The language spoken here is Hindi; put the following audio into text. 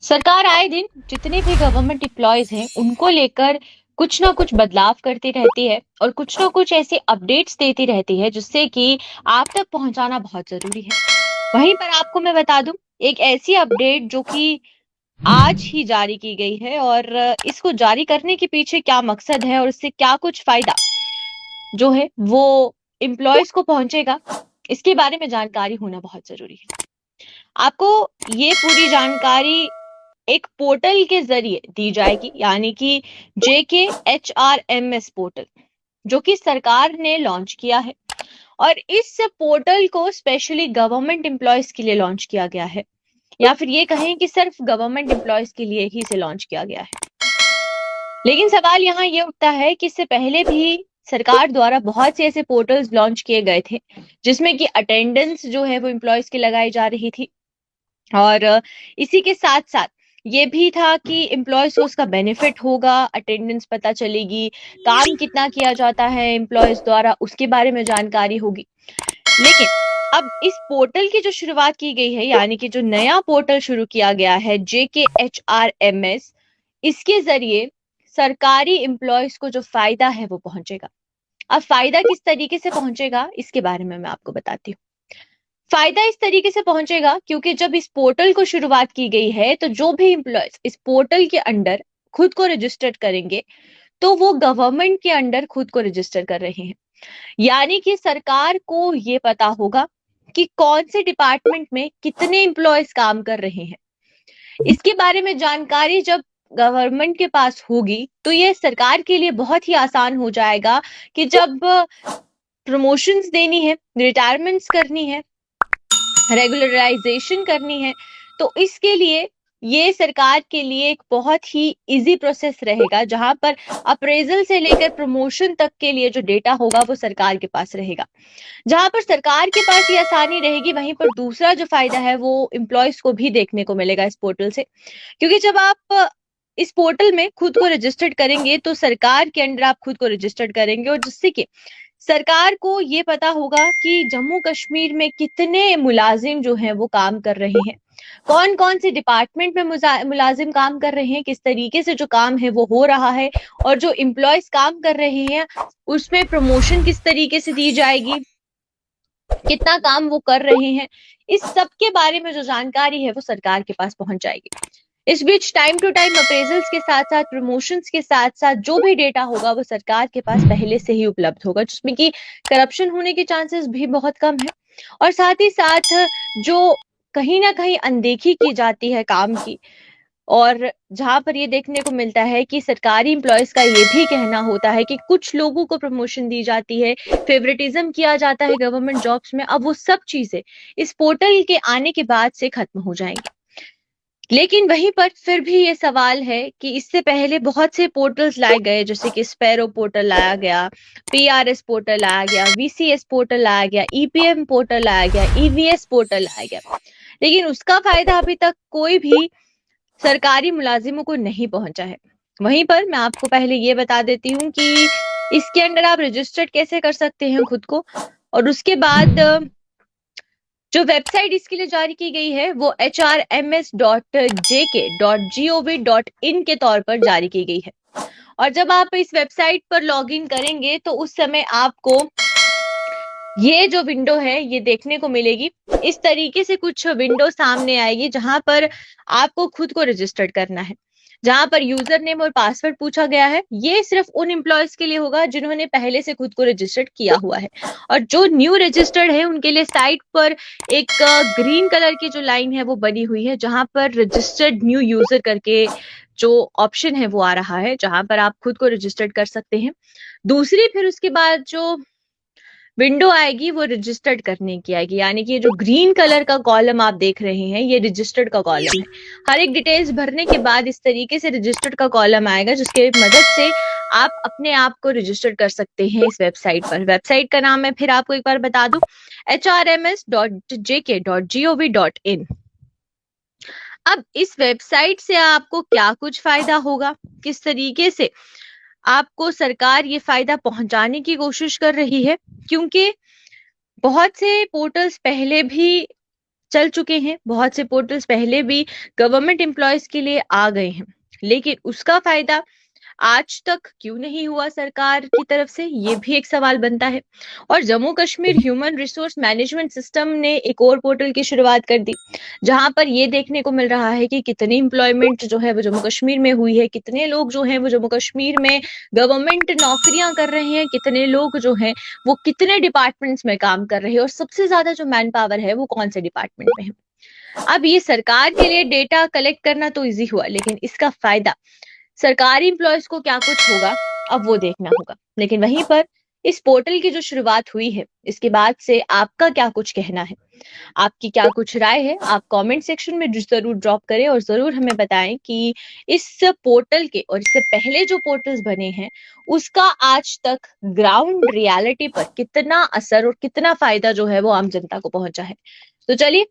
सरकार आए दिन जितने भी गवर्नमेंट एम्प्लॉयज हैं उनको लेकर कुछ ना कुछ बदलाव करती रहती है और कुछ ना कुछ ऐसे अपडेट्स देती रहती है जिससे कि आप तक पहुंचाना बहुत जरूरी है। वहीं पर आपको मैं बता दूं एक ऐसी अपडेट जो कि आज ही जारी की गई है और इसको जारी करने के पीछे क्या मकसद है और इससे क्या कुछ फायदा जो है वो एम्प्लॉयज को पहुंचेगा, इसके बारे में जानकारी होना बहुत जरूरी है। आपको ये पूरी जानकारी एक पोर्टल के जरिए दी जाएगी, यानी कि JKHRMS पोर्टल, जो कि सरकार ने लॉन्च किया है। और इस पोर्टल को स्पेशली गवर्नमेंट एम्प्लॉयज के लिए लॉन्च किया गया है, या फिर ये कहें कि सिर्फ गवर्नमेंट एम्प्लॉयज के लिए ही इसे लॉन्च किया गया है। लेकिन सवाल यहाँ ये उठता है कि इससे पहले भी सरकार द्वारा बहुत से ऐसे पोर्टल्स लॉन्च किए गए थे जिसमें कि अटेंडेंस जो है वो एम्प्लॉयज की लगाई जा रही थी। और इसी के साथ साथ ये भी था कि एम्प्लॉयज को उसका बेनिफिट होगा, अटेंडेंस पता चलेगी, काम कितना किया जाता है एम्प्लॉयज द्वारा उसके बारे में जानकारी होगी। लेकिन अब इस पोर्टल की जो शुरुआत की गई है, यानी कि जो नया पोर्टल शुरू किया गया है JKHRMS, इसके जरिए सरकारी एम्प्लॉयज को जो फायदा है वो पहुंचेगा। अब फायदा किस तरीके से पहुंचेगा इसके बारे में मैं आपको बताती हूँ। फायदा इस तरीके से पहुंचेगा क्योंकि जब इस पोर्टल को शुरुआत की गई है तो जो भी एम्प्लॉयज इस पोर्टल के अंडर खुद को रजिस्टर करेंगे तो वो गवर्नमेंट के अंडर खुद को रजिस्टर कर रहे हैं। यानी कि सरकार को ये पता होगा कि कौन से डिपार्टमेंट में कितने एम्प्लॉयज काम कर रहे हैं। इसके बारे में जानकारी जब गवर्नमेंट के पास होगी तो ये सरकार के लिए बहुत ही आसान हो जाएगा कि जब प्रमोशंस देनी है, रिटायरमेंट्स करनी है, रेगुलराइजेशन करनी है, तो इसके लिए ये सरकार के लिए एक बहुत ही इजी प्रोसेस रहेगा, जहां पर अप्रेजल से लेकर प्रमोशन तक के लिए जो डेटा होगा वो सरकार के पास रहेगा। जहां पर सरकार के पास ये आसानी रहेगी, वहीं पर दूसरा जो फायदा है वो एम्प्लॉयज को भी देखने को मिलेगा इस पोर्टल से। क्योंकि जब आप इस पोर्टल में खुद को रजिस्टर्ड करेंगे तो सरकार के अंडर आप खुद को रजिस्टर्ड करेंगे, और जिससे कि सरकार को ये पता होगा कि जम्मू कश्मीर में कितने मुलाजिम जो हैं वो काम कर रहे हैं, कौन कौन से डिपार्टमेंट में मुलाजिम काम कर रहे हैं, किस तरीके से जो काम है वो हो रहा है, और जो एम्प्लॉयज काम कर रहे हैं उसमें प्रमोशन किस तरीके से दी जाएगी, कितना काम वो कर रहे हैं। इस सब के बारे में जो जानकारी है वो सरकार के पास पहुंच जाएगी। इस बीच टाइम टू टाइम अप्रेजल्स के साथ साथ प्रमोशंस के साथ साथ जो भी डेटा होगा वो सरकार के पास पहले से ही उपलब्ध होगा, जिसमें कि करप्शन होने के चांसेस भी बहुत कम है। और साथ ही साथ जो कहीं ना कहीं अनदेखी की जाती है काम की, और जहां पर ये देखने को मिलता है कि सरकारी एम्प्लॉयज का ये भी कहना होता है कि कुछ लोगों को प्रमोशन दी जाती है, फेवरेटिज्म किया जाता है गवर्नमेंट जॉब्स में, अब वो सब चीजें इस पोर्टल के आने के बाद से खत्म हो जाएंगी। लेकिन वहीं पर फिर भी ये सवाल है कि इससे पहले बहुत से पोर्टल्स लाए गए, जैसे कि स्पैरो पोर्टल लाया गया, PRS पोर्टल लाया गया, VCS पोर्टल लाया गया, EPM पोर्टल लाया गया, EVS पोर्टल लाया गया, लेकिन उसका फायदा अभी तक कोई भी सरकारी मुलाजिमों को नहीं पहुंचा है। वहीं पर मैं आपको पहले ये बता देती हूँ कि इसके अंडर आप रजिस्टर्ड कैसे कर सकते हैं खुद को, और उसके बाद जो वेबसाइट इसके लिए जारी की गई है वो hrms.jk.gov.in के तौर पर जारी की गई है। और जब आप इस वेबसाइट पर लॉगिन करेंगे तो उस समय आपको ये जो विंडो है ये देखने को मिलेगी। इस तरीके से कुछ विंडो सामने आएगी जहां पर आपको खुद को रजिस्टर्ड करना है, जहां पर यूजर नेम और पासवर्ड पूछा गया है। ये सिर्फ उन एम्प्लॉयज के लिए होगा जिन्होंने पहले से खुद को रजिस्टर्ड किया हुआ है, और जो न्यू रजिस्टर्ड है उनके लिए साइट पर एक ग्रीन कलर की जो लाइन है वो बनी हुई है, जहां पर रजिस्टर्ड न्यू यूजर करके जो ऑप्शन है वो आ रहा है, जहां पर आप खुद को रजिस्टर्ड कर सकते हैं। दूसरी फिर उसके बाद जो विंडो आएगी वो रजिस्टर्ड करने की आएगी, यानी कि ये जो ग्रीन कलर का कॉलम आप देख रहे हैं ये रजिस्टर्ड का कॉलम है। हर एक डिटेल्स भरने के बाद इस तरीके से रजिस्टर्ड का कॉलम आएगा, जिसके मदद से आप अपने आप को रजिस्टर कर सकते हैं इस वेबसाइट पर। वेबसाइट का नाम मैं फिर आपको एक बार बता दूं, hrms.jk.gov.in। अब इस वेबसाइट से आपको क्या कुछ फायदा होगा, किस तरीके से आपको सरकार ये फायदा पहुंचाने की कोशिश कर रही है, क्योंकि बहुत से पोर्टल्स पहले भी चल चुके हैं, बहुत से पोर्टल्स पहले भी गवर्नमेंट एम्प्लॉयज के लिए आ गए हैं, लेकिन उसका फायदा आज तक क्यों नहीं हुआ सरकार की तरफ से, ये भी एक सवाल बनता है। और Jammu Kashmir human resource management system ने एक और पोर्टल की शुरुआत कर दी, जहां पर ये देखने को मिल रहा है कि कितनी एम्प्लॉयमेंट जो है वो जम्मू कश्मीर में हुई है, कितने लोग जो हैं वो जम्मू कश्मीर में गवर्नमेंट नौकरियां कर रहे हैं, कितने लोग जो हैं वो कितने डिपार्टमेंट्स में काम कर रहे हैं, और सबसे ज्यादा जो मैन पावर है वो कौन से डिपार्टमेंट में है। अब ये सरकार के लिए डेटा कलेक्ट करना तो इजी हुआ, लेकिन इसका फायदा सरकारी एम्प्लॉयज को क्या कुछ होगा, अब वो देखना होगा। लेकिन वहीं पर इस पोर्टल की जो शुरुआत हुई है, इसके बाद से आपका क्या कुछ कहना है, आपकी क्या कुछ राय है, आप कमेंट सेक्शन में जरूर ड्रॉप करें और जरूर हमें बताएं कि इस पोर्टल के और इससे पहले जो पोर्टल्स बने हैं उसका आज तक ग्राउंड रियलिटी पर कितना असर और कितना फायदा जो है वो आम जनता को पहुंचा है। तो चलिए